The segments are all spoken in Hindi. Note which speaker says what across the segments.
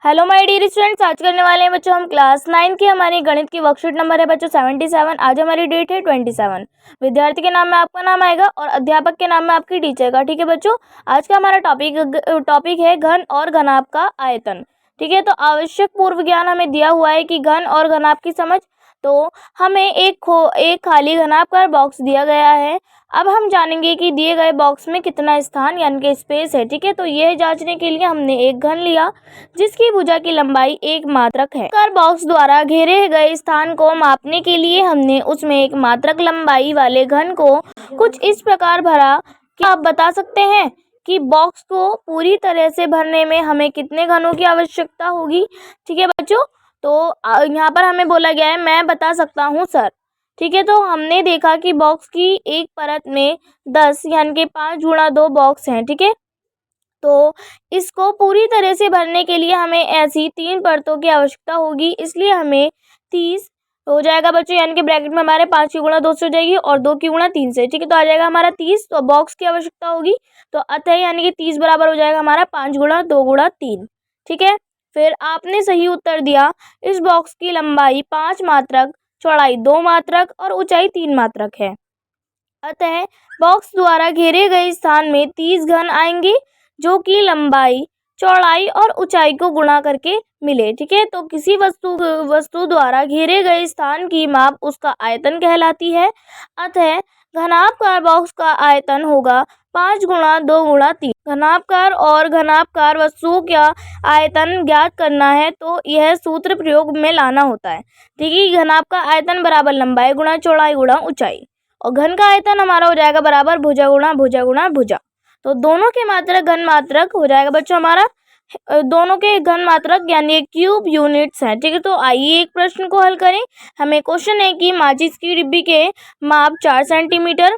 Speaker 1: हेलो माय डियर स्टूडेंट्स, आज करने वाले हैं बच्चों हम क्लास 9 की हमारी गणित की वर्कशीट नंबर है बच्चों 77। आज हमारी डेट है 27। विद्यार्थी के नाम में आपका नाम आएगा और अध्यापक के नाम में आपकी टीचर का। ठीक है बच्चों, आज का हमारा टॉपिक है घन और घनाभ का आयतन। ठीक है, तो आवश्यक पूर्व ज्ञान हमें दिया हुआ है कि घन और घनाभ की समझ। तो हमें एक खाली घनाभकार बॉक्स दिया गया है। अब हम जानेंगे कि दिए गए बॉक्स में कितना स्थान यानी कि स्पेस है। ठीक है, तो यह जांचने के लिए हमने एक घन लिया जिसकी भुजा की लंबाई 1 मात्रक है। कर बॉक्स द्वारा घेरे गए स्थान को मापने के लिए हमने उसमें 1 मात्रक लंबाई वाले घन को कुछ इस प्रकार भरा। क्या आप बता सकते हैं कि बॉक्स को पूरी तरह से भरने में हमें कितने घनों की आवश्यकता होगी? ठीक है बच्चों, तो यहाँ पर हमें बोला गया है मैं बता सकता हूँ सर। ठीक है, तो हमने देखा कि बॉक्स की एक परत में 10 यानी कि 5 गुणा 2 बॉक्स हैं। ठीक है, तो इसको पूरी तरह से भरने के लिए हमें ऐसी 3 परतों की आवश्यकता होगी, इसलिए हमें 30 हो जाएगा बच्चों, यानी कि ब्रैकेट में हमारे 5 की गुणा 2 से हो जाएगी और 2 की गुणा 3 से। ठीक है, तो आ जाएगा हमारा 30। तो बॉक्स की आवश्यकता होगी, तो अतः यानी कि 30 बराबर हो जाएगा हमारा 5 गुणा 2 गुणा 3। ठीक है, फिर आपने सही उत्तर दिया। इस बॉक्स की लंबाई 5 मात्रक, चौड़ाई 2 मात्रक और ऊंचाई 3 मात्रक है। अतः बॉक्स द्वारा घेरे गए स्थान में 30 घन आएंगे जो कि लंबाई, चौड़ाई और ऊंचाई को गुणा करके मिले। ठीक है, तो किसी वस्तु द्वारा घेरे गए स्थान की माप उसका आयतन कहलाती है। अतः घनाभकार बॉक्स का आयतन होगा 5 गुणा 2 गुणा 3। घनाभकार और घनाभकार वस्तुओं का आयतन ज्ञात करना है तो यह सूत्र प्रयोग में लाना होता है। ठीक है, घनाभ का आयतन बराबर लंबाई गुणा चौड़ाई गुणा ऊंचाई, और घन का आयतन हमारा हो जाएगा बराबर भुजा गुणा भुजा गुणा भुजा। तो दोनों के मात्रक घन मात्रक हो जाएगा बच्चों हमारा, दोनों के घन मात्रक यानी क्यूब यूनिट्स हैं। ठीक है, तो आइए एक प्रश्न को हल करें। हमें क्वेश्चन है कि माचिस की डिब्बी के माप 4 सेंटीमीटर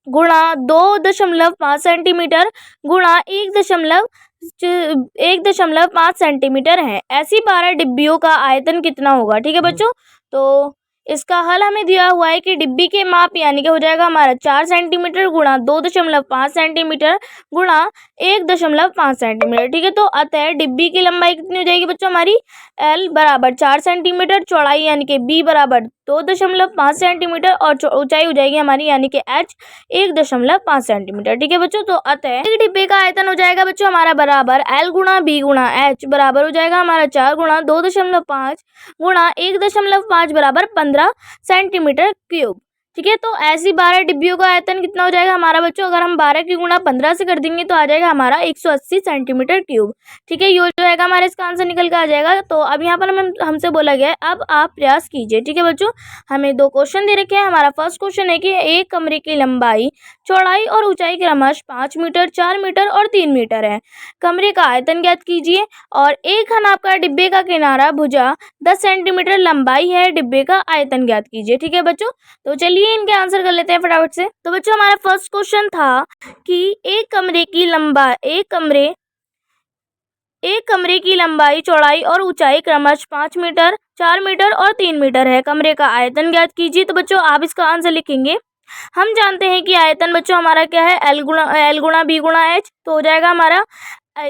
Speaker 1: गुणा 2.5 सेंटीमीटर गुणा 1.5 सेंटीमीटर है। ऐसी 12 डिब्बियों का आयतन कितना होगा? ठीक है बच्चों, तो इसका हल हमें दिया हुआ है कि डिब्बी के माप यानी कि हो जाएगा हमारा 4 सेंटीमीटर गुणा 2.5 सेंटीमीटर गुणा 1.5 सेंटीमीटर। ठीक है, तो अतः डिब्बी की लंबाई कितनी हो जाएगी बच्चों हमारी? L बराबर 4 सेंटीमीटर, चौड़ाई यानी कि B बराबर 2.5 सेंटीमीटर और ऊंचाई हो जाएगी हमारी यानी कि H 1.5 सेंटीमीटर। ठीक है बच्चों, तो अतः एक डिब्बे का आयतन हो जाएगा बच्चों हमारा बराबर L गुणा B गुणा H बराबर हो जाएगा हमारा 4 गुणा 2.5 गुणा 1.5 बराबर 15 सेंटीमीटर क्यूब। ठीक है, तो ऐसी 12 डिब्बियों का आयतन कितना हो जाएगा हमारा बच्चों? अगर हम 12 की गुणा 15 से कर देंगे तो आ जाएगा हमारा 180 सेंटीमीटर क्यूब। ठीक है, ये जो है हमारा इसका आंसर निकल के आ जाएगा। तो अब यहाँ पर हमसे बोला गया है अब आप प्रयास कीजिए। ठीक है बच्चों, हमें 2 क्वेश्चन दे रखे हैं। हमारा फर्स्ट क्वेश्चन है कि एक कमरे की लंबाई, चौड़ाई और ऊंचाई क्रमशः 5 मीटर, 4 मीटर और 3 मीटर है। कमरे का आयतन ज्ञात कीजिए। और एक घनाभकार डिब्बे का किनारा भुजा 10 सेंटीमीटर लंबाई है, डिब्बे का आयतन ज्ञात कीजिए। ठीक है बच्चों, तो चलिए इनके आंसर कर लेते हैं फटाफट से। तो बच्चों हमारा फर्स्ट क्वेश्चन था कि एक कमरे की लंबाई, चौड़ाई और ऊंचाई क्रमशः 5 मीटर, 4 मीटर और 3 मीटर है। कमरे का आयतन ज्ञात कीजिए। तो बच्चों आप इसका आंसर लिखेंगे। हम जानते हैं कि आयतन बच्चों हमारा क्या है? L गुणा B गुणा H, तो हो जाएगा हमारा,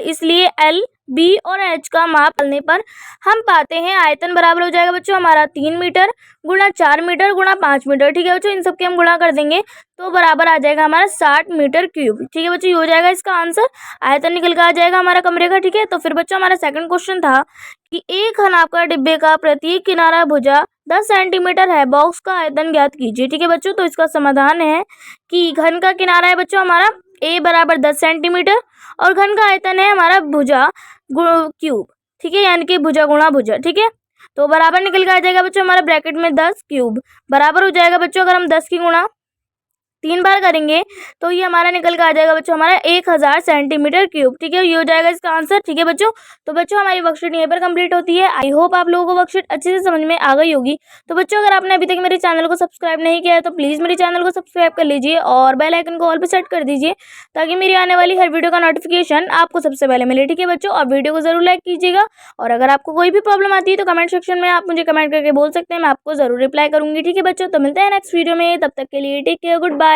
Speaker 1: इसलिए L B और H का माप डालने पर हम पाते हैं आयतन बराबर हो जाएगा बच्चों हमारा 3 मीटर गुणा 4 मीटर गुणा 5 मीटर। ठीक है बच्चों, इन सबके हम गुणा कर देंगे तो बराबर आ जाएगा हमारा 60 मीटर क्यूब। ठीक है बच्चों, ये हो जाएगा इसका आंसर, आयतन निकल कर आ जाएगा हमारा कमरे का। ठीक है, तो फिर बच्चों हमारा सेकंड क्वेश्चन था कि एक घनाभकार डिब्बे का प्रत्येक किनारा भुजा 10 सेंटीमीटर है, बॉक्स का आयतन ज्ञात कीजिए। ठीक है बच्चों, तो इसका समाधान है कि घन का किनारा है बच्चों हमारा A बराबर 10 सेंटीमीटर और घन का आयतन है हमारा भुजा क्यूब। ठीक है, यानी कि भुजा गुणा भुजा। ठीक है, तो बराबर निकल के आ जाएगा बच्चों हमारा ब्रैकेट में 10 क्यूब बराबर हो जाएगा बच्चों, अगर हम 10 की गुणा 3 बार करेंगे तो ये हमारा निकल के आ जाएगा बच्चों हमारा 1000 सेंटीमीटर क्यूब। ठीक है, ये हो जाएगा इसका आंसर। ठीक है बच्चों, तो बच्चों हमारी वर्कशीट यहीं पर कंप्लीट होती है। आई होप आप लोगों को वर्कशीट अच्छे से समझ में आ गई होगी। तो बच्चों अगर आपने अभी तक मेरे चैनल को सब्सक्राइब नहीं किया है तो प्लीज़ मेरे चैनल को सब्सक्राइब कर लीजिए और बेल आइकन को ऑल पे सेट कर दीजिए ताकि मेरी आने वाली हर वीडियो का नोटिफिकेशन आपको सबसे पहले मिले। ठीक है बच्चों, और वीडियो को जरूर लाइक कीजिएगा और अगर आपको कोई भी प्रॉब्लम आती है तो कमेंट सेक्शन में आप मुझे कमेंट करके बोल सकते हैं, मैं आपको जरूर रिप्लाई करूंगी। ठीक है बच्चों, तो मिलते हैं नेक्स्ट वीडियो में, तब तक के लिए टेक केयर, गुड बाय।